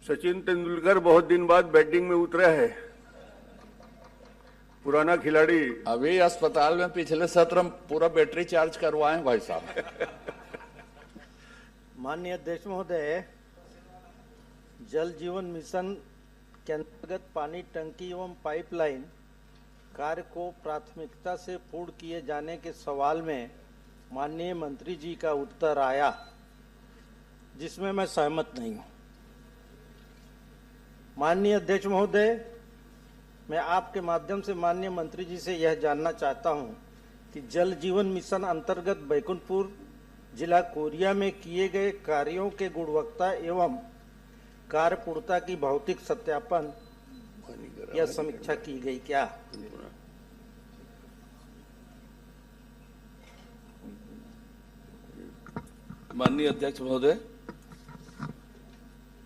सचिन तेंदुलकर बहुत दिन बाद बैटिंग में उतरा है। पुराना खिलाड़ी अभी अस्पताल में पिछले सत्र में पूरा बैटरी चार्ज करवाए भाई साहब। माननीय अध्यक्ष महोदय, जल जीवन मिशन के अंतर्गत पानी टंकी एवं पाइपलाइन कार्य को प्राथमिकता से पूर्ण किए जाने के सवाल में माननीय मंत्री जी का उत्तर आया, जिसमें मैं सहमत नहीं हूं। माननीय अध्यक्ष महोदय, मैं आपके माध्यम से माननीय मंत्री जी से यह जानना चाहता हूं कि जल जीवन मिशन अंतर्गत बैकुंठपुर जिला कोरिया में किए गए कार्यों के गुणवत्ता एवं कार्यपूर्णता की भौतिक सत्यापन या समीक्षा की गई क्या? माननीय अध्यक्ष महोदय,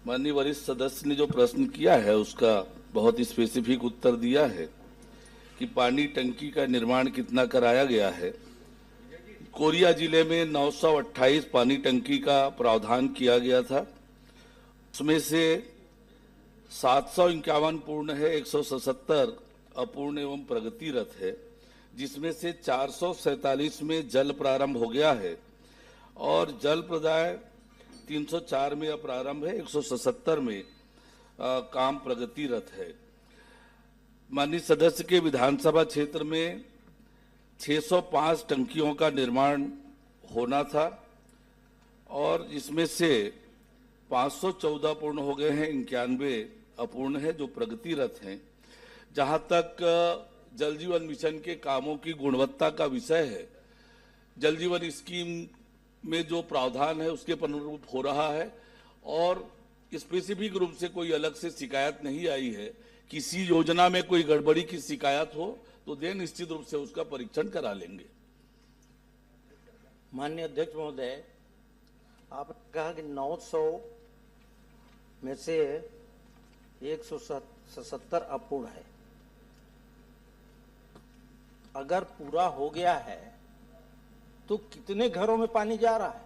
माननीय वरिष्ठ सदस्य ने जो प्रश्न किया है उसका बहुत स्पेसिफिक उत्तर दिया है कि पानी टंकी का निर्माण कितना कराया गया है। कोरिया जिले में 928 पानी टंकी का प्रावधान किया गया था। उसमें से 751 पूर्ण है, 177 अपूर्ण एवं प्रगतिरत है, जिसमें से 447 में जल प्रारंभ हो गया है और जल प्रदाय 304 में प्रारंभ है, 177 में काम प्रगतिरत है। माननीय सदस्य के विधानसभा क्षेत्र में 605 टंकियों का निर्माण होना था और इसमें से 514 पूर्ण हो गए हैं, 91 अपूर्ण है जो प्रगतिरत हैं। जहां तक जल जीवन मिशन के कामों की गुणवत्ता का विषय है, जल जीवन स्कीम में जो प्रावधान है उसके अनुरूप हो रहा है और स्पेसिफिक रूप से कोई अलग से शिकायत नहीं आई है। किसी योजना में कोई गड़बड़ी की शिकायत हो तो निश्चित रूप से उसका परीक्षण करा लेंगे। माननीय अध्यक्ष महोदय, आपने कहा कि 900 में से 177 अपूर्ण है। अगर पूरा हो गया है तो कितने घरों में पानी जा रहा है?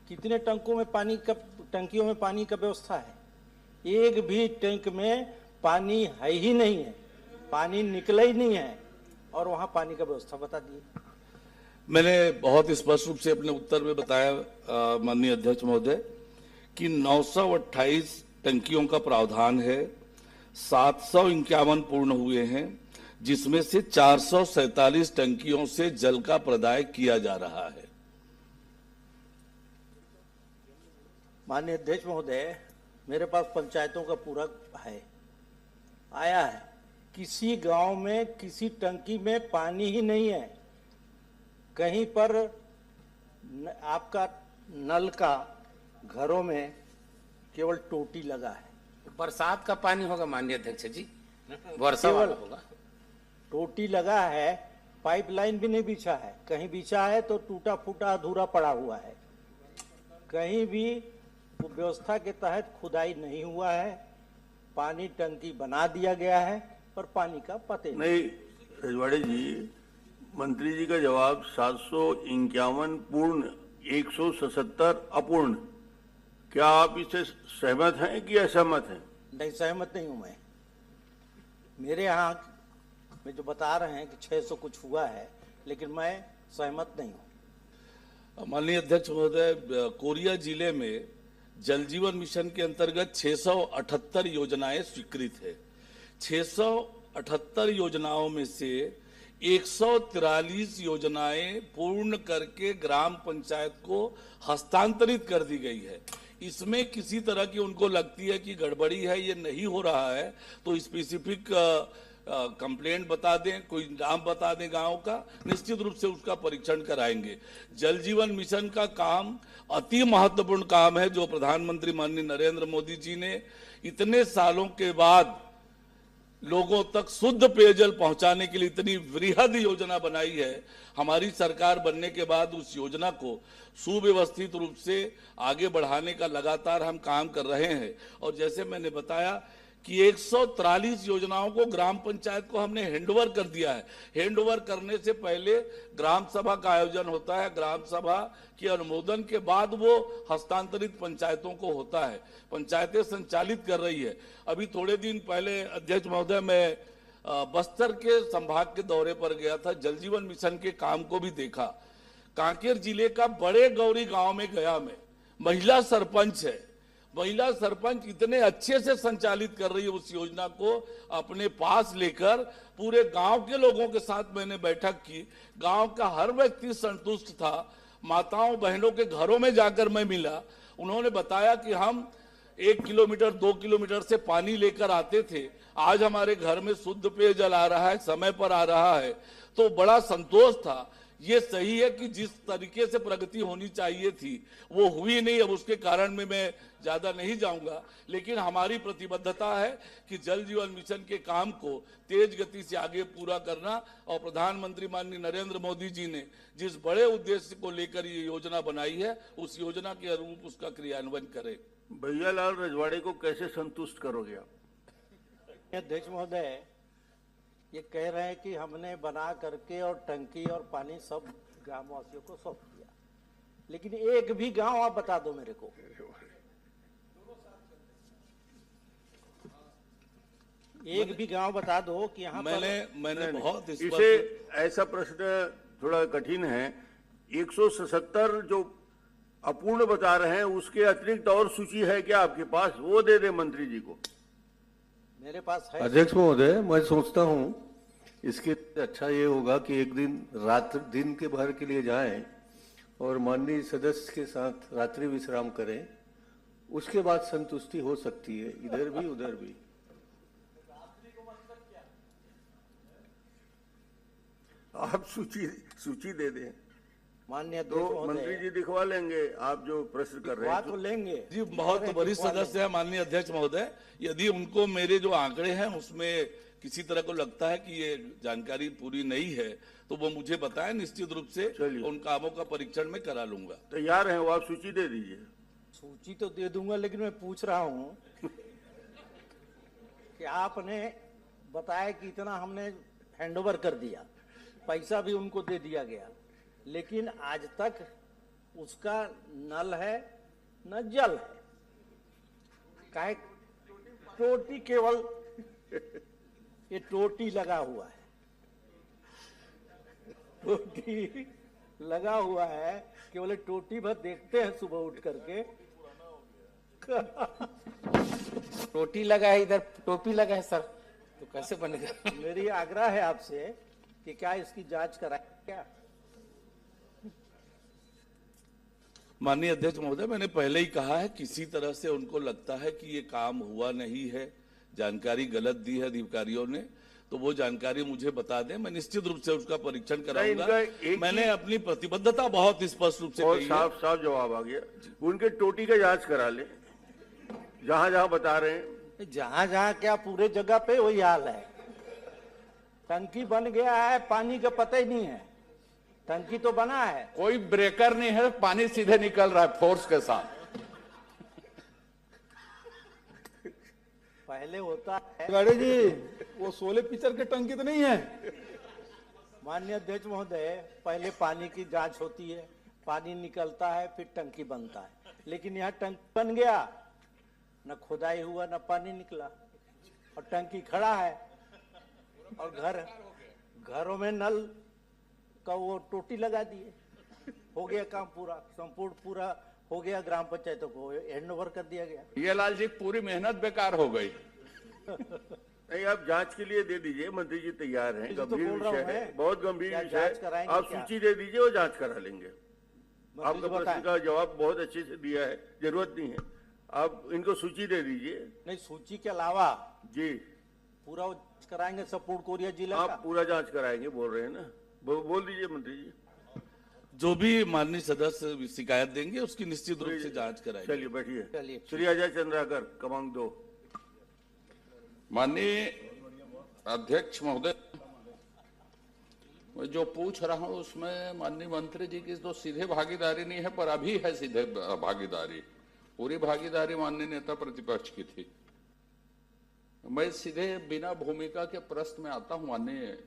कितने टंकों में पानी का, टंकियों में पानी का व्यवस्था है? एक भी टैंक में पानी है ही नहीं है, पानी निकला ही नहीं है और वहां पानी का व्यवस्था बता दिए। मैंने बहुत स्पष्ट रूप से अपने उत्तर में बताया माननीय अध्यक्ष महोदय कि 928 टंकियों का प्रावधान है, 751 पूर्ण हुए हैं, जिसमें से 447 टंकियों से जल का प्रदाय किया जा रहा है। माननीय अध्यक्ष महोदय, मेरे पास पंचायतों का पूरा है, आया है। किसी गांव में किसी टंकी में पानी ही नहीं है। कहीं पर आपका नल का घरों में केवल टोटी लगा है। बरसात का पानी होगा माननीय अध्यक्ष जी, वर्षा वाला होगा। टोटी लगा है, पाइपलाइन भी नहीं बिछा है। कहीं बिछा है तो टूटा फूटा अधूरा पड़ा हुआ है। कहीं भी व्यवस्था के तहत खुदाई नहीं हुआ है। पानी टंकी बना दिया गया है पर पानी का पते नहीं। रजवाड़े जी, मंत्री जी का जवाब 751 पूर्ण, 177 अपूर्ण। क्या आप इससे सहमत हैं कि असहमत हैं? नहीं, सहमत नहीं हूं मैं। मेरे यहाँ में जो बता रहे हैं कि 600 कुछ हुआ है, लेकिन मैं सहमत नहीं हूं। माननीय अध्यक्ष महोदय, कोरिया जिले में जल जीवन मिशन के अंतर्गत 678 योजनाएं स्वीकृत है। 678 योजनाओं में से 143 योजनाएं पूर्ण करके ग्राम पंचायत को हस्तांतरित कर दी गई है। इसमें किसी तरह की उनको लगती है कि गड़बड़ी है, ये नहीं हो रहा है, तो स्पेसिफिक कंप्लेंट बता दें, कोई नाम बता दें गांव का, निश्चित रूप से उसका परीक्षण कराएंगे। जल जीवन मिशन का काम अति महत्वपूर्ण काम है, जो प्रधानमंत्री माननीय नरेंद्र मोदी जी ने इतने सालों के बाद लोगों तक शुद्ध पेयजल पहुंचाने के लिए इतनी वृहद योजना बनाई है। हमारी सरकार बनने के बाद उस योजना को सुव्यवस्थित रूप से आगे बढ़ाने का लगातार हम काम कर रहे हैं। और जैसे मैंने बताया कि 143 योजनाओं को ग्राम पंचायत को हमने हैंडओवर कर दिया है। हैंडओवर करने से पहले ग्राम सभा का आयोजन होता है, ग्राम सभा के अनुमोदन के बाद वो हस्तांतरित पंचायतों को होता है, पंचायतें संचालित कर रही है। अभी थोड़े दिन पहले अध्यक्ष महोदय, मैं बस्तर के संभाग के दौरे पर गया था, जल जीवन मिशन के काम को भी देखा। कांकेर जिले का बड़े गौरी गांव में गया मैं, महिला सरपंच है, महिला सरपंच इतने अच्छे से संचालित कर रही है उस योजना को अपने पास लेकर। पूरे गांव के लोगों के साथ मैंने बैठक की, गांव का हर व्यक्ति संतुष्ट था। माताओं बहनों के घरों में जाकर मैं मिला, उन्होंने बताया कि हम 1 किलोमीटर 2 किलोमीटर से पानी लेकर आते थे, आज हमारे घर में शुद्ध पेयजल आ रहा है, समय पर आ रहा है, तो बड़ा संतोष था। ये सही है कि जिस तरीके से प्रगति होनी चाहिए थी वो हुई नहीं। अब उसके कारण में मैं ज्यादा नहीं जाऊंगा, लेकिन हमारी प्रतिबद्धता है कि जल जीवन मिशन के काम को तेज गति से आगे पूरा करना, और प्रधानमंत्री माननीय नरेंद्र मोदी जी ने जिस बड़े उद्देश्य को लेकर ये योजना बनाई है, उस योजना के अनुरूप उसका क्रियान्वयन करें। भैयालाल रजवाड़े को कैसे संतुष्ट करोगे आप? अध्यक्ष महोदय, ये कह रहे हैं कि हमने बना करके और टंकी और पानी सब ग्रामवासियों को सौंप दिया, लेकिन एक भी गांव आप बता दो मेरे को। एक भी गांव बता दो कि यहाँ मैंने बहुत इसे ऐसा प्रश्न थोड़ा कठिन है। 177 जो अपूर्ण बता रहे हैं, उसके अतिरिक्त और सूची है क्या आपके पास? वो दे दे मंत्री जी को। मेरे पास है। अध्यक्ष महोदय, मैं सोचता हूं इसके अच्छा ये होगा कि एक दिन के भर के लिए जाएं और माननीय सदस्य के साथ रात्रि विश्राम करें, उसके बाद संतुष्टि हो सकती है, इधर भी उधर भी। आप सूची दे दें, माननीय तो मंत्री जी दिखवा लेंगे आप जो प्रश्न कर रहे हैं। तो लेंगे जी, बहुत वरिष्ठ सदस्य है माननीय अध्यक्ष महोदय। यदि उनको मेरे जो आंकड़े हैं उसमें किसी तरह को लगता है कि ये जानकारी पूरी नहीं है, तो वो मुझे बताएं, निश्चित रूप से उन कामों का परीक्षण मैं करा लूंगा। तैयार हैं वो? आप सूची दे दीजिए। सूची तो दे दूंगा, लेकिन मैं पूछ रहा हूं कि आपने बताया कि इतना हमने हैंडओवर कर दिया, पैसा भी उनको दे दिया गया, लेकिन आज तक उसका नल है न जल है। काहे टोटी, केवल ये टोटी लगा हुआ है, टोटी लगा हुआ है, केवल टोटी भर देखते हैं सुबह उठ करके। टोटी लगा है, इधर टोपी लगा है सर, तो कैसे बनेगा? मेरी आग्रह है आपसे कि क्या इसकी जांच कराएं क्या? माननीय अध्यक्ष महोदय, मैंने पहले ही कहा है, किसी तरह से उनको लगता है कि ये काम हुआ नहीं है, जानकारी गलत दी है अधिकारियों ने, तो वो जानकारी मुझे बता दें, मैं निश्चित रूप से उसका परीक्षण कराऊंगा। मैंने अपनी प्रतिबद्धता बहुत स्पष्ट रूप से कही है। साफ जवाब आ गया। उनके टोटी का जांच करा ले, जहां जहां बता रहे हैं। जहां जहां क्या, पूरे जगह पे वही हाल है। टंकी बन गया है, पानी का पता ही नहीं है। टंकी तो बना है, कोई ब्रेकर नहीं है, पानी सीधे निकल रहा है फोर्स के साथ। पहले होता है। गाड़ी जी, वो 16 पिक्चर के टंकी तो नहीं है? माननीय अध्यक्ष महोदय, पहले पानी की जांच होती है, पानी निकलता है, फिर टंकी बनता है, लेकिन यहाँ टंकी बन गया, न खुदाई हुआ न पानी निकला, और टंकी खड़ा है, और घरों में नल का वो टोटी लगा दिए। हो गया काम पूरा, संपूर्ण पूरा हो गया, ग्राम पंचायतों को हैंडओवर कर दिया गया। ये लाल जी, पूरी मेहनत बेकार हो गई। नहीं, आप जांच के लिए दे दीजिए, मंत्री जी तैयार हैं। तो गंभीर बोल रहा विषय हूं है, मैं। बहुत गंभीर क्या विषय जांच है। कराएंगे आप क्या? सूची दे दीजिए और जांच करा लेंगे। आपका बताएं। प्रश्न का जवाब बहुत अच्छे से दिया है, जरूरत नहीं है। आप इनको सूची दे दीजिए। नहीं, सूची के अलावा जी, पूरा वो कराएंगे संपूर्ण कोरिया जिला आप का। पूरा जांच कराएंगे बोल रहे हैं ना? बोल दीजिए मंत्री जी। जो भी माननीय सदस्य शिकायत देंगे उसकी निश्चित रूप से जांच कराएंगे। चलिए बैठिए। चलिए। श्री अजय चंद्राकर, क्रमांक 2। माननीय अध्यक्ष महोदय, मैं जो पूछ रहा हूं उसमें माननीय मंत्री जी की तो सीधे भागीदारी नहीं है, पर अभी है सीधे भागीदारी। पूरी भागीदारी माननीय नेता प्रतिपक्ष की थी। मैं सीधे बिना भूमिका के प्रश्न में आता हूं। माननीय,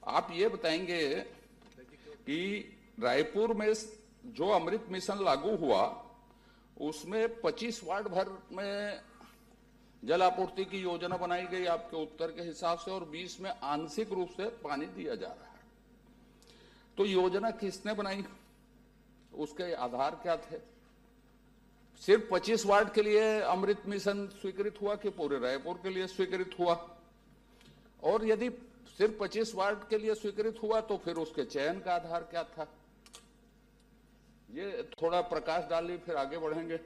आप ये बताएंगे कि रायपुर में जो अमृत मिशन लागू हुआ उसमें 25 वार्ड भर में जल आपूर्ति की योजना बनाई गई आपके उत्तर के हिसाब से, और 20 में आंशिक रूप से पानी दिया जा रहा है। तो योजना किसने बनाई, उसके आधार क्या थे? सिर्फ 25 वार्ड के लिए अमृत मिशन स्वीकृत हुआ कि पूरे रायपुर के लिए स्वीकृत हुआ? और यदि सिर्फ 25 वार्ड के लिए स्वीकृत हुआ तो फिर उसके चयन का आधार क्या था? ये थोड़ा प्रकाश डालिए, फिर आगे बढ़ेंगे।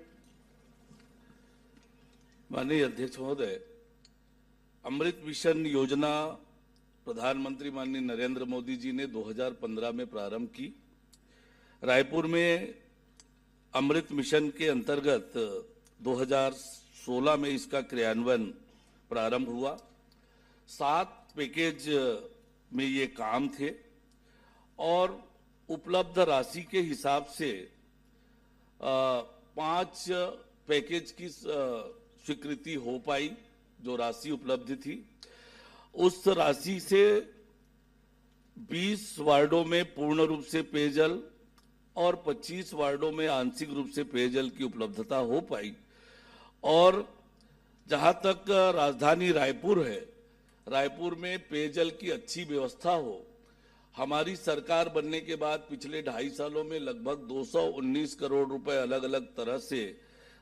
माननीय अध्यक्ष महोदय, अमृत मिशन योजना प्रधानमंत्री माननीय नरेंद्र मोदी जी ने 2015 में प्रारंभ की। रायपुर में अमृत मिशन के अंतर्गत 2016 में इसका क्रियान्वयन प्रारंभ हुआ। 7 पैकेज में ये काम थे और उपलब्ध राशि के हिसाब से 5 पैकेज की स्वीकृति हो पाई। जो राशि उपलब्ध थी उस राशि से 20 वार्डों में पूर्ण रूप से पेयजल और 25 वार्डों में आंशिक रूप से पेयजल की उपलब्धता हो पाई। और जहां तक राजधानी रायपुर है, रायपुर में पेयजल की अच्छी व्यवस्था हो, हमारी सरकार बनने के बाद पिछले 2.5 सालों में लगभग 219 करोड़ रुपए अलग अलग तरह से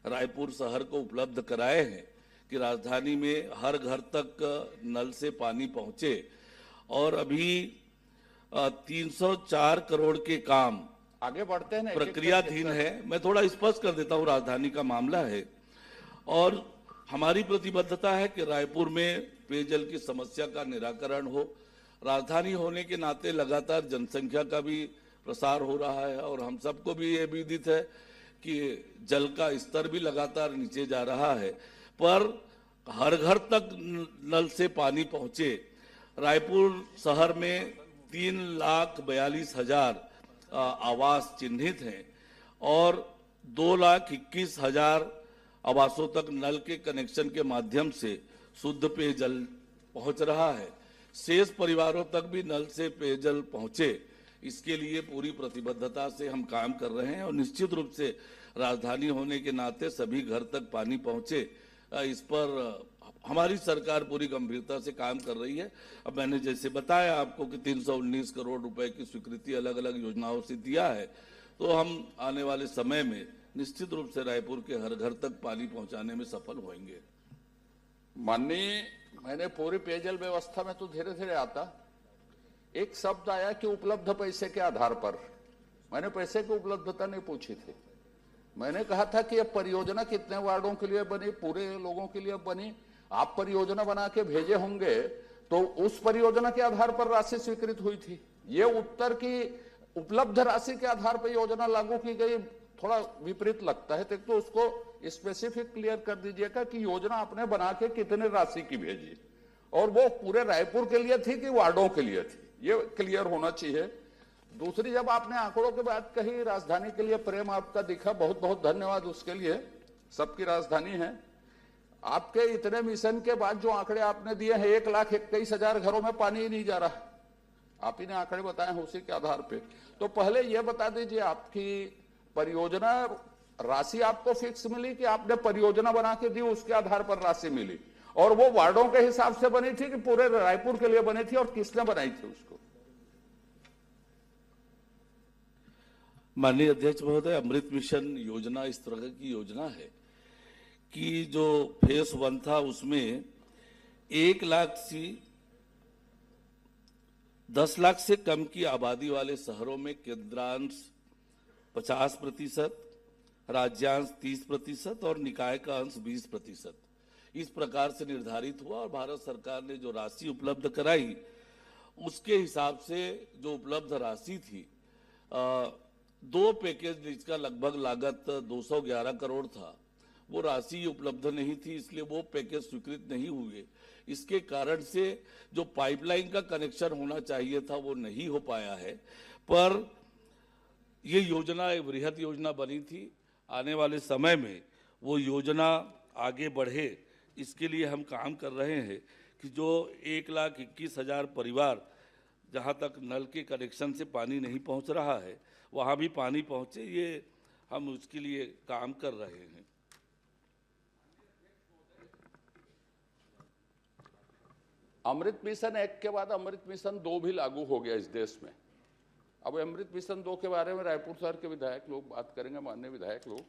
रायपुर शहर को उपलब्ध कराए हैं कि राजधानी में हर घर तक नल से पानी पहुंचे। और अभी 304 करोड़ के काम आगे बढ़ते हैं ना, प्रक्रियाधीन है। मैं थोड़ा स्पष्ट कर देता हूं, राजधानी का मामला है और हमारी प्रतिबद्धता है कि रायपुर में पेयजल की समस्या का निराकरण हो। राजधानी होने के नाते लगातार जनसंख्या का भी प्रसार हो रहा है और हम सबको भी ये विदित है कि जल का स्तर भी लगातार नीचे जा रहा है, पर हर घर तक नल से पानी पहुंचे। रायपुर शहर में 3,42,000 आवास चिन्हित हैं और 2,21,000 आवासों तक नल के कनेक्शन के माध्यम से शुद्ध पेयजल पहुंच रहा है। शेष परिवारों तक भी नल से पेयजल पहुंचे, इसके लिए पूरी प्रतिबद्धता से हम काम कर रहे हैं और निश्चित रूप से राजधानी होने के नाते सभी घर तक पानी पहुंचे, इस पर हमारी सरकार पूरी गंभीरता से काम कर रही है। अब मैंने जैसे बताया आपको कि 319 करोड़ रुपए की स्वीकृति अलग अलग योजनाओं से दिया है, तो हम आने वाले समय में निश्चित रूप से रायपुर के हर घर तक पानी पहुंचाने में सफल होंगे। माननीय, मैंने पूरी पेयजल व्यवस्था में तो धीरे धीरे आता, एक शब्द आया कि उपलब्ध पैसे के आधार पर। मैंने पैसे की उपलब्धता नहीं पूछी थी, मैंने कहा था कि यह परियोजना कितने वार्डों के लिए बनी, पूरे लोगों के लिए बनी। आप परियोजना बना के भेजे होंगे तो उस परियोजना के आधार पर राशि स्वीकृत हुई थी। ये उत्तर की उपलब्ध राशि के आधार पर योजना लागू की गई, थोड़ा विपरीत लगता है। तो उसको स्पेसिफिक क्लियर कर दीजिएगा कि योजना आपने बना के कितने राशि की भेजी और वो पूरे रायपुर के लिए थी कि वार्डों के लिए थी, ये क्लियर होना चाहिए। दूसरी, जब आपने आंकड़ों की बात कही, राजधानी के लिए प्रेम आपका दिखा, बहुत बहुत धन्यवाद उसके लिए। सबकी राजधानी है। आपके इतने मिशन के बाद जो आंकड़े आपने दिए हैं, 1,21,000 घरों में पानी ही नहीं जा रहा, आप ही ने आंकड़े बताए हैं उसी के आधार पे। तो पहले यह बता दीजिए, आपकी परियोजना राशि आपको फिक्स मिली कि आपने परियोजना बना के दी उसके आधार पर राशि मिली, और वो वार्डों के हिसाब से बनी थी कि पूरे रायपुर के लिए बनी थी, और किसने बनाई थी उसको? माननीय अध्यक्ष महोदय, अमृत मिशन योजना इस तरह की योजना है कि जो फेज 1 था उसमें 1 लाख से 10 लाख से कम की आबादी वाले शहरों में केंद्रांश 50%, राज्यांश 30% और निकाय का अंश 20% इस प्रकार से निर्धारित हुआ। और भारत सरकार ने जो राशि उपलब्ध कराई उसके हिसाब से जो उपलब्ध राशि थी, 2 पैकेज जिसका लगभग लागत 211 करोड़ था, वो राशि उपलब्ध नहीं थी, इसलिए वो पैकेज स्वीकृत नहीं हुए। इसके कारण से जो पाइपलाइन का कनेक्शन होना चाहिए था वो नहीं हो पाया है। पर ये योजना एक बृहद योजना बनी थी, आने वाले समय में वो योजना आगे बढ़े, इसके लिए हम काम कर रहे हैं कि जो 1,21,000 परिवार जहाँ तक नल के कनेक्शन से पानी नहीं पहुँच रहा है वहाँ भी पानी पहुँचे, ये हम उसके लिए काम कर रहे हैं। अमृत मिशन 1 के बाद अमृत मिशन 2 भी लागू हो गया इस देश में। अब अमृत मिशन 2 के बारे में रायपुर शहर के विधायक लोग बात करेंगे, माननीय विधायक लोग,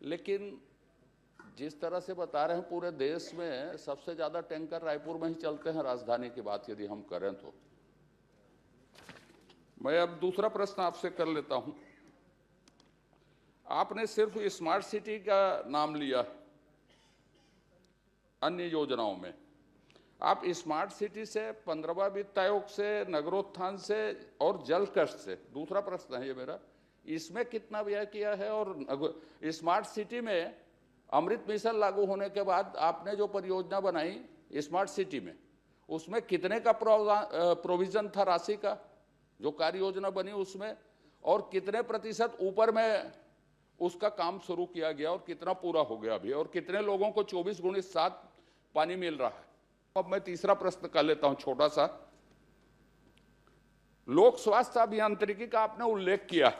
लेकिन जिस तरह से बता रहे हैं पूरे देश में सबसे ज्यादा टैंकर रायपुर में ही चलते हैं, राजधानी की बात यदि हम करें तो। मैं अब दूसरा प्रश्न आपसे कर लेता हूं। आपने सिर्फ स्मार्ट सिटी का नाम लिया अन्य योजनाओं में। आप स्मार्ट सिटी से 15वां वित्त आयोग से, नगरोत्थान से और जल कष्ट से, दूसरा प्रश्न है ये मेरा, इसमें कितना व्यय किया है? और स्मार्ट सिटी में अमृत मिशन लागू होने के बाद आपने जो परियोजना बनाई स्मार्ट सिटी में, उसमें कितने का प्रोविजन था राशि का, जो कार्य योजना बनी उसमें, और कितने प्रतिशत ऊपर में उसका काम शुरू किया गया और कितना पूरा हो गया अभी, और कितने लोगों को 24x7 पानी मिल रहा है? अब मैं तीसरा प्रश्न कर लेता हूं छोटा सा। लोक स्वास्थ्य अभियांत्रिकी का आपने उल्लेख किया।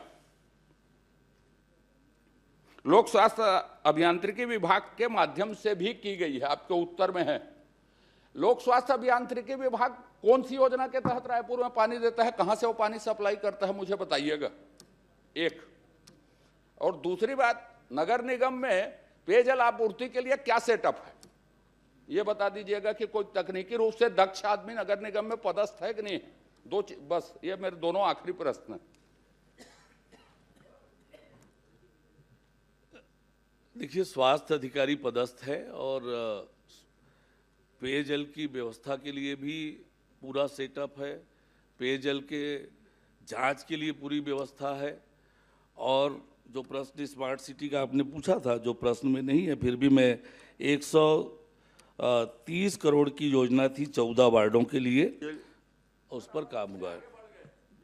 लोक स्वास्थ्य अभियांत्रिकी विभाग के माध्यम से भी की गई है, आपके उत्तर में है। लोक स्वास्थ्य अभियांत्रिकी विभाग कौन सी योजना के तहत रायपुर में पानी देता है, कहां से वो पानी सप्लाई करता है, मुझे बताइएगा। एक और दूसरी बात, नगर निगम में पेयजल आपूर्ति के लिए क्या सेटअप है, ये बता दीजिएगा कि कोई तकनीकी रूप से दक्ष आदमी नगर निगम में पदस्थ है कि नहीं। बस ये मेरे दोनों आखिरी प्रश्न हैं। देखिए, स्वास्थ्य अधिकारी पदस्थ है और पेयजल की व्यवस्था के लिए भी पूरा सेटअप है, पेयजल के जांच के लिए पूरी व्यवस्था है। और जो प्रश्न स्मार्ट सिटी का आपने पूछा था, जो प्रश्न में नहीं है फिर भी मैं 130 करोड़ की योजना थी 14 वार्डों के लिए, उस पर काम हुआ है।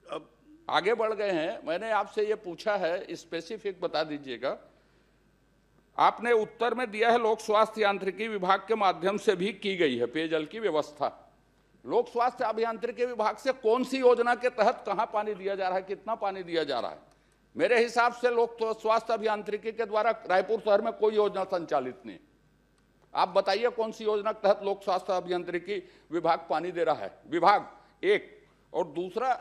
अब आगे बढ़ गए हैं। मैंने आपसे ये पूछा है, स्पेसिफिक बता दीजिएगा। आपने उत्तर में दिया है लोक स्वास्थ्य यांत्रिकी विभाग के माध्यम से भी की गई है पेयजल की व्यवस्था। लोक स्वास्थ्य अभियांत्रिकी विभाग से कौन सी योजना के तहत कहां पानी दिया जा रहा है, कितना पानी दिया जा रहा है? मेरे हिसाब से लोक स्वास्थ्य अभियांत्रिकी के द्वारा रायपुर शहर में कोई योजना संचालित नहीं। आप बताइए कौन सी योजना के तहत लोक स्वास्थ्य अभियांत्रिकी विभाग पानी दे रहा है? विभाग एक। और दूसरा,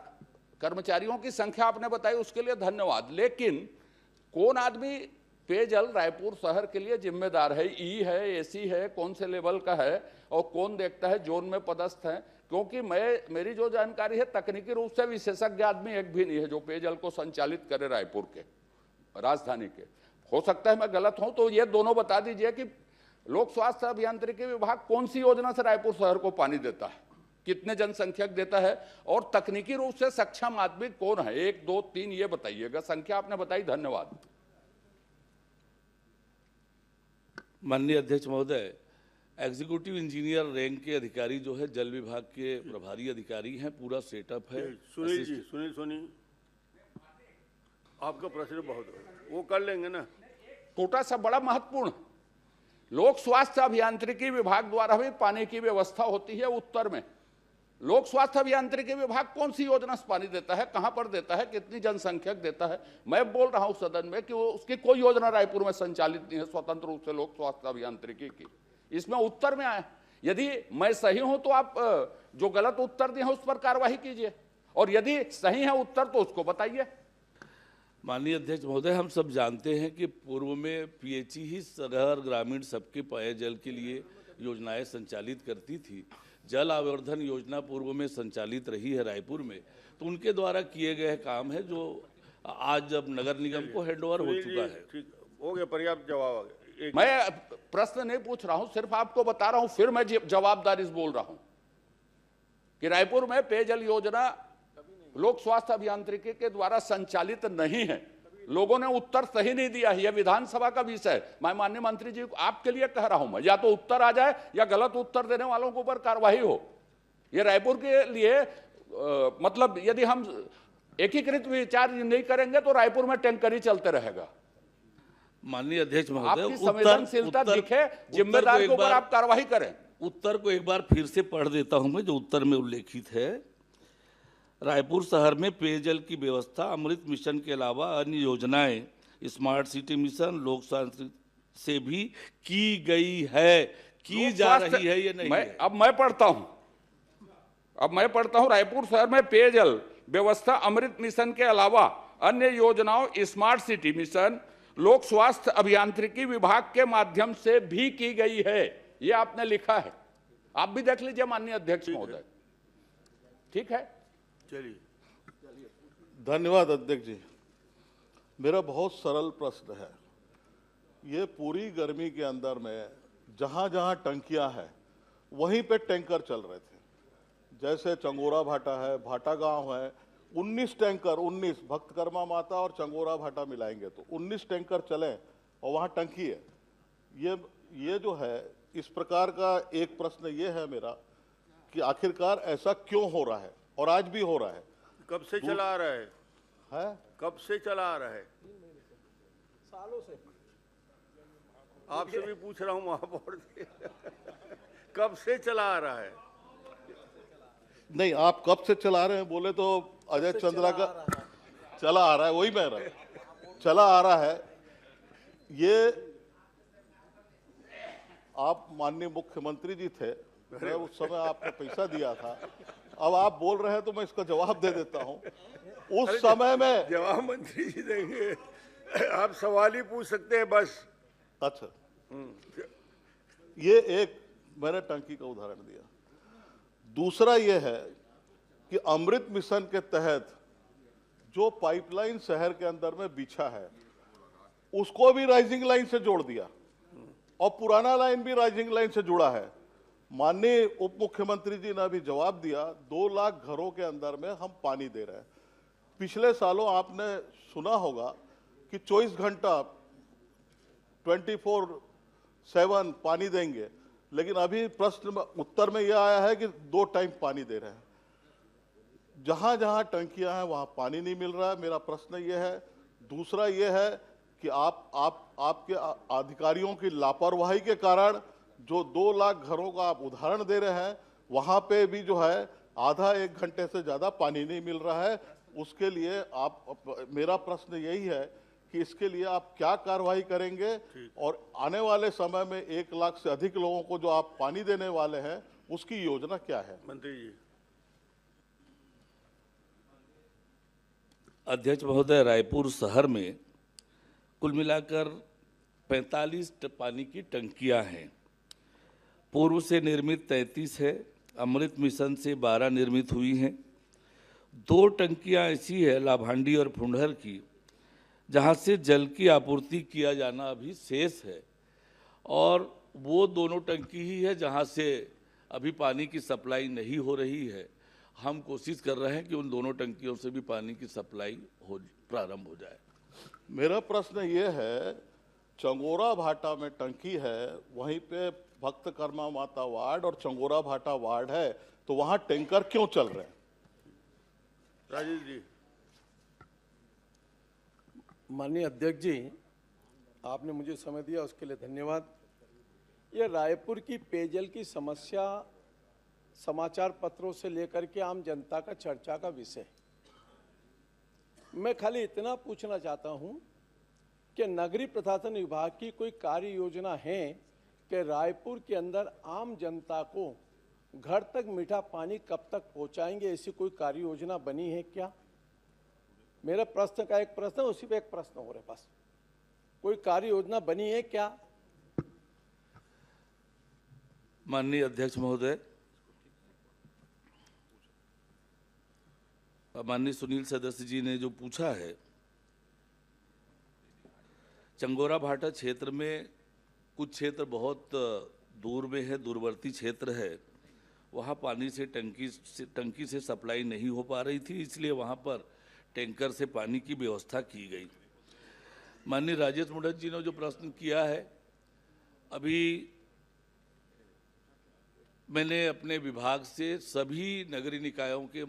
कर्मचारियों की संख्या आपने बताई, उसके लिए धन्यवाद, लेकिन कौन आदमी पेयजल रायपुर शहर के लिए जिम्मेदार है? ई है, एसी है, कौन से लेवल का है और कौन देखता है, जोन में पदस्थ है? क्योंकि मेरी जो जानकारी है, तकनीकी रूप से विशेषज्ञ आदमी एक भी नहीं है जो पेयजल को संचालित करे रायपुर के, राजधानी के। हो सकता है मैं गलत हूं, तो ये दोनों बता दीजिए कि लोक स्वास्थ्य अभियांत्रिकी विभाग कौन सी योजना से रायपुर शहर को पानी देता है, कितने जनसंख्यक देता है, और तकनीकी रूप से सक्षम आदमी कौन है? 1, 2, 3 ये बताइएगा। संख्या आपने बताई, धन्यवाद। माननीय अध्यक्ष महोदय, एग्जीक्यूटिव इंजीनियर रैंक के अधिकारी जो है जल विभाग के प्रभारी अधिकारी हैं, पूरा सेटअप है। सुनील जी, सुनील आपका प्रश्न बहुत है, वो कर लेंगे ना। छोटा सा बड़ा महत्वपूर्ण, लोक स्वास्थ्य अभियांत्रिकी विभाग द्वारा भी पानी की व्यवस्था होती है उत्तर में। लोक स्वास्थ्य अभियांत्रिकी विभाग कौन सी योजना से पानी देता है, कहां पर देता है, कितनी जनसंख्यक देता है? मैं बोल रहा हूं सदन में कि उसकी कोई योजना रायपुर में संचालित नहीं है स्वतंत्र रूप से लोक स्वास्थ्य अभियांत्रिकी की। इसमें उत्तर में आए, यदि मैं सही हूं तो आप जो गलत उत्तर दिए हैं उस पर कार्रवाई कीजिए, और यदि सही है उत्तर तो उसको बताइए। माननीय अध्यक्ष महोदय, हम सब जानते हैं कि पूर्व में पीएचई ही शहर ग्रामीण सबके पेयजल के लिए योजनाएं संचालित करती थी। जल आवर्धन योजना पूर्व में संचालित रही है रायपुर में, तो उनके द्वारा किए गए काम है जो आज जब नगर निगम को हैंडओवर हो चुका है। ठीक हो गया, पर्याप्त जवाब आ गया। मैं प्रश्न नहीं पूछ रहा हूं, सिर्फ आपको बता रहा हूं, फिर मैं जवाबदारी से बोल रहा हूं कि रायपुर में पेयजल योजना लोक स्वास्थ्य अभियांत्रिकी के द्वारा संचालित नहीं है। लोगों ने उत्तर सही नहीं दिया है, यह विधानसभा का विषय है। मैं माननीय मंत्री जी आपके लिए कह रहा हूं, मैं या तो उत्तर आ जाए या गलत उत्तर देने वालों के ऊपर कार्रवाई हो। यह रायपुर के लिए मतलब यदि हम एकीकृत विचार नहीं करेंगे तो रायपुर में टैंकर ही चलते रहेगा। माननीय अध्यक्ष महोदय, आपकी संवेदनशीलता दिखे, जिम्मेदार के ऊपर आप कार्रवाई करें। उत्तर को एक बार फिर से पढ़ देता हूं मैं, जो उत्तर में उल्लेखित है। रायपुर शहर में पेयजल की व्यवस्था अमृत मिशन के अलावा अन्य योजनाएं स्मार्ट सिटी मिशन लोक स्वास्थ्य से भी की गई है, की जा रही है, ये नहीं है। अब मैं पढ़ता हूं रायपुर शहर में पेयजल व्यवस्था अमृत मिशन के अलावा अन्य योजनाओं स्मार्ट सिटी मिशन लोक स्वास्थ्य अभियांत्रिकी विभाग के माध्यम से भी की गई है, ये आपने लिखा है। आप भी देख लीजिए माननीय अध्यक्ष महोदय। ठीक है, चलिए। धन्यवाद अध्यक्ष जी। मेरा बहुत सरल प्रश्न है, ये पूरी गर्मी के अंदर में जहां जहां टंकियां हैं वहीं पे टैंकर चल रहे थे, जैसे चंगोरा भाटा है, भाटा गांव है, 19 टैंकर, 19 भक्तकर्मा माता और चंगोरा भाटा मिलाएंगे तो 19 टैंकर चले और वहां टंकी है। ये जो है, इस प्रकार का एक प्रश्न ये है मेरा कि आखिरकार ऐसा क्यों हो रहा है, और आज भी हो रहा है। कब से चला आ रहा है? कब से चला आ रहा है? सालों से। आपसे भी पूछ रहा हूं महापौर से। कब से चला आ रहा है? नहीं, आप कब से चला रहे हैं बोले तो अजय चंद्रा का चला आ रहा है, वही मैं रहा चला आ रहा है। ये आप माननीय मुख्यमंत्री जी थे, मैं उस समय आपने पैसा दिया था। अब आप बोल रहे हैं तो मैं इसका जवाब दे देता हूं। उस समय में जवाब मंत्री जी देंगे, आप सवाल ही पूछ सकते हैं बस। अच्छा, ये एक मैंने टंकी का उदाहरण दिया। दूसरा ये है कि अमृत मिशन के तहत जो पाइपलाइन शहर के अंदर में बिछा है उसको भी राइजिंग लाइन से जोड़ दिया और पुराना लाइन भी राइजिंग लाइन से जुड़ा है। माननीय उप मुख्यमंत्री जी ने अभी जवाब दिया, 2 लाख घरों के अंदर में हम पानी दे रहे हैं। पिछले सालों आपने सुना होगा कि 24 घंटा 24/7 पानी देंगे, लेकिन अभी प्रश्न में उत्तर में यह आया है कि 2 टाइम पानी दे रहे हैं। जहां जहां टंकियां हैं वहां पानी नहीं मिल रहा है। मेरा प्रश्न यह है। दूसरा यह है कि आपके अधिकारियों की लापरवाही के कारण जो 2 लाख घरों का आप उदाहरण दे रहे हैं, वहां पे भी जो है आधा 1 घंटे से ज्यादा पानी नहीं मिल रहा है। उसके लिए मेरा प्रश्न यही है कि इसके लिए आप क्या कार्रवाई करेंगे, और आने वाले समय में 1 लाख से अधिक लोगों को जो आप पानी देने वाले हैं उसकी योजना क्या है? मंत्री जी। अध्यक्ष महोदय, रायपुर शहर में कुल मिलाकर 45 पानी की टंकियां हैं। पूर्व से निर्मित 33 है, अमृत मिशन से 12 निर्मित हुई हैं। 2 टंकियां ऐसी है लाभांडी और फुंडहर की, जहां से जल की आपूर्ति किया जाना अभी शेष है, और वो दोनों टंकी ही है जहां से अभी पानी की सप्लाई नहीं हो रही है। हम कोशिश कर रहे हैं कि उन दोनों टंकियों से भी पानी की सप्लाई प्रारंभ हो जाए। मेरा प्रश्न ये है, चंगोरा भाटा में टंकी है, वहीं पे भक्तकर्मा माता वार्ड और चंगोरा भाटा वार्ड है, तो वहां टैंकर क्यों चल रहे हैं? राजेश जी। माननीय अध्यक्ष जी, आपने मुझे समय दिया उसके लिए धन्यवाद। ये रायपुर की पेयजल की समस्या समाचार पत्रों से लेकर के आम जनता का चर्चा का विषय। मैं खाली इतना पूछना चाहता हूं कि नगरीय प्रशासन विभाग की कोई कार्य योजना है कि रायपुर के अंदर आम जनता को घर तक मीठा पानी कब तक पहुंचाएंगे, ऐसी कोई कार्य योजना बनी है क्या? मेरा प्रश्न का एक प्रश्न, उसी पे एक प्रश्न हो रहा है बस। कोई कार्य योजना बनी है क्या? माननीय अध्यक्ष महोदय, माननीय सुनील सदस्य जी ने जो पूछा है, चंगोरा भाटा क्षेत्र में कुछ क्षेत्र बहुत दूर में है, दूरवर्ती क्षेत्र है, वहाँ पानी से टंकी से सप्लाई नहीं हो पा रही थी, इसलिए वहाँ पर टैंकर से पानी की व्यवस्था की गई। माननीय राजेश मुंडन जी ने जो प्रश्न किया है, अभी मैंने अपने विभाग से सभी नगरीय निकायों के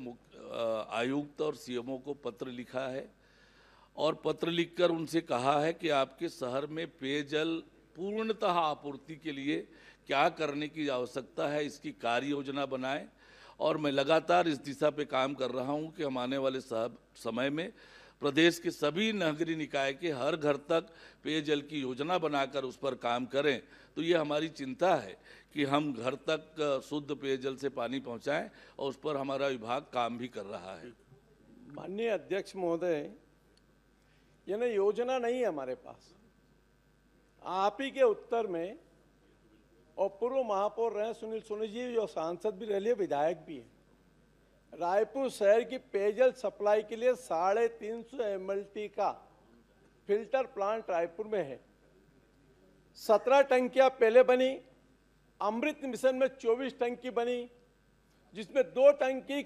आयुक्त और सीएमओ को पत्र लिखा है, और पत्र लिखकर उनसे कहा है कि आपके शहर में पेयजल पूर्णतः आपूर्ति के लिए क्या करने की आवश्यकता है, इसकी कार्य योजना बनाएं। और मैं लगातार इस दिशा पे काम कर रहा हूं कि हम आने वाले समय में प्रदेश के सभी नगरीय निकाय के हर घर तक पेयजल की योजना बनाकर उस पर काम करें। तो ये हमारी चिंता है कि हम घर तक शुद्ध पेयजल से पानी पहुंचाएं और उस पर हमारा विभाग काम भी कर रहा है। माननीय अध्यक्ष महोदय, ये ना योजना नहीं है हमारे पास। आप ही के उत्तर में, और पूर्व महापौर रहे सुनील सोनी जी, जो सांसद भी रहे, विधायक भी हैं, रायपुर शहर की पेयजल सप्लाई के लिए 350 MLT का फिल्टर प्लांट रायपुर में है। 17 टंकियां पहले बनी, अमृत मिशन में 24 टंकी बनी, जिसमें 2 टंकी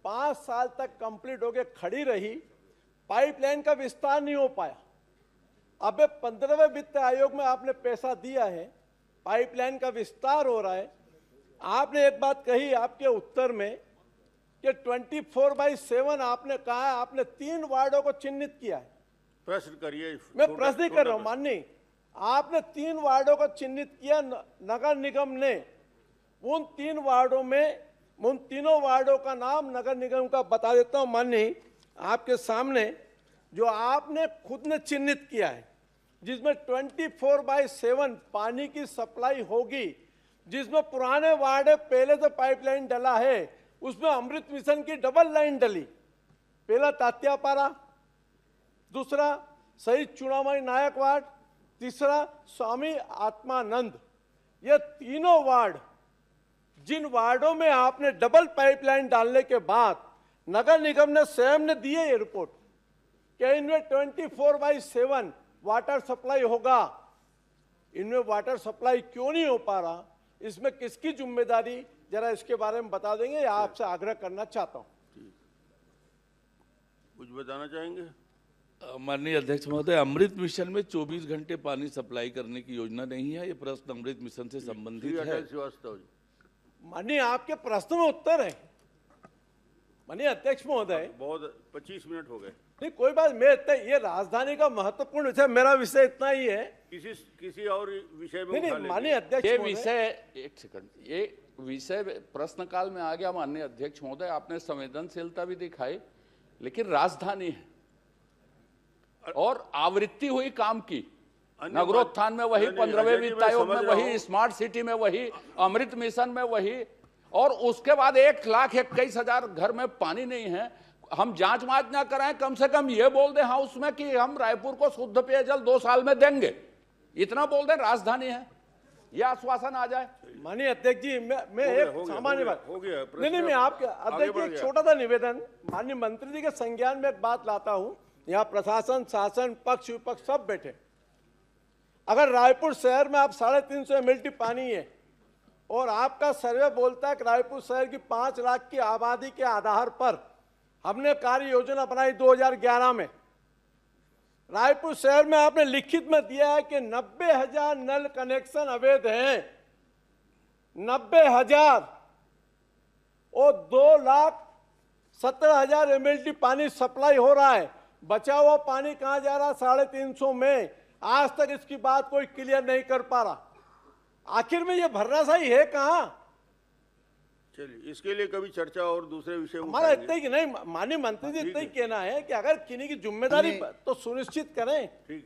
5 साल तक कंप्लीट होकर खड़ी रही। पाइपलाइन का विस्तार नहीं हो पाया। अब 15वें वित्त आयोग में आपने पैसा दिया है, पाइपलाइन का विस्तार हो रहा है। आपने एक बात कही आपके उत्तर में कि 24/7 आपने कहा है, आपने 3 वार्डों को चिन्हित किया है। प्रश्न करिए। मैं प्रश्न ही कर रहा हूं माननीय, आपने 3 वार्डों को चिन्हित किया। नगर निगम ने उन 3 वार्डों में, उन तीनों वार्डों का नाम नगर निगम का बता देता हूं माननीय आपके सामने, जो आपने खुद ने चिन्हित किया है, जिसमें 24/7 पानी की सप्लाई होगी, जिसमें पुराने वार्ड पहले से पाइपलाइन डला है, उसमें अमृत मिशन की डबल लाइन डली। पहला तात्यापारा, दूसरा शहीद चूड़ामणि नायक वार्ड, तीसरा स्वामी आत्मानंद। ये तीनों वार्ड, जिन वार्डों में आपने डबल पाइपलाइन डालने के बाद नगर निगम ने स्वयं ने दी है ये रिपोर्ट कि इनमें 24/7 वाटर सप्लाई होगा, इनमें वाटर सप्लाई क्यों नहीं हो पा रहा, इसमें किसकी जिम्मेदारी, जरा इसके बारे में बता देंगे, या आपसे आग्रह करना चाहता हूं। कुछ बताना चाहेंगे? माननीय अध्यक्ष महोदय, अमृत मिशन में 24 घंटे पानी सप्लाई करने की योजना नहीं है। ये प्रश्न अमृत मिशन से संबंधित है। श्रीवास्तव जी, माननीय आपके प्रश्न में उत्तर है। माननीय अध्यक्ष महोदय, बहुत 25 मिनट हो गए। नहीं कोई बात, मैं ये राजधानी का महत्वपूर्ण विषय, मेरा विषय इतना ही है। किसी और विषय में नहीं, माननीय अध्यक्ष ये महोदय, विषय, एक सेकंड, ये विषय प्रश्नकाल में आ गया। माननीय अध्यक्ष महोदय, आपने संवेदनशीलता भी दिखाई, लेकिन राजधानी है और आवृत्ति हुई काम की। नगरोत्थान में वही, 15वें वित्त आयोग में वही, स्मार्ट सिटी में वही, अमृत मिशन में वही, और उसके बाद 1,21,000 घर में पानी नहीं है। हम जांच मांच ना कराएं, कम से कम ये बोल दें हाउस में कि हम रायपुर को शुद्ध पेयजल 2 साल में देंगे, इतना बोल दें राजधानी है, ये आश्वासन आ जाए। माननीय अध्यक्ष जी, मैं एक सामान्य बात हो गया। नहीं, मैं आपके अध्यक्ष जी एक छोटा सा निवेदन, माननीय मंत्री जी के संज्ञान में एक बात लाता हूं। यहाँ प्रशासन, शासन, पक्ष विपक्ष सब बैठे। अगर रायपुर शहर में आप 350 MLT पानी है और आपका सर्वे बोलता है कि रायपुर शहर की 5 लाख की आबादी के आधार पर हमने कार्य योजना बनाई 2011 में, रायपुर शहर में आपने लिखित में दिया है कि 90,000 नल कनेक्शन अवैध हैं, 90,000, और 2,17,000 MLT पानी सप्लाई हो रहा है। बचा हुआ पानी कहां जा रहा? 350 में। आज तक इसकी बात कोई क्लियर नहीं कर पा रहा। आखिर में ये भरना सही है कहां? चलिए, इसके लिए कभी चर्चा और दूसरे विषय हमारा इतना ही कि नहीं, माननीय मंत्री जी इतना ही कहना है कि अगर किन्हीं की जिम्मेदारी तो सुनिश्चित करें। ठीक।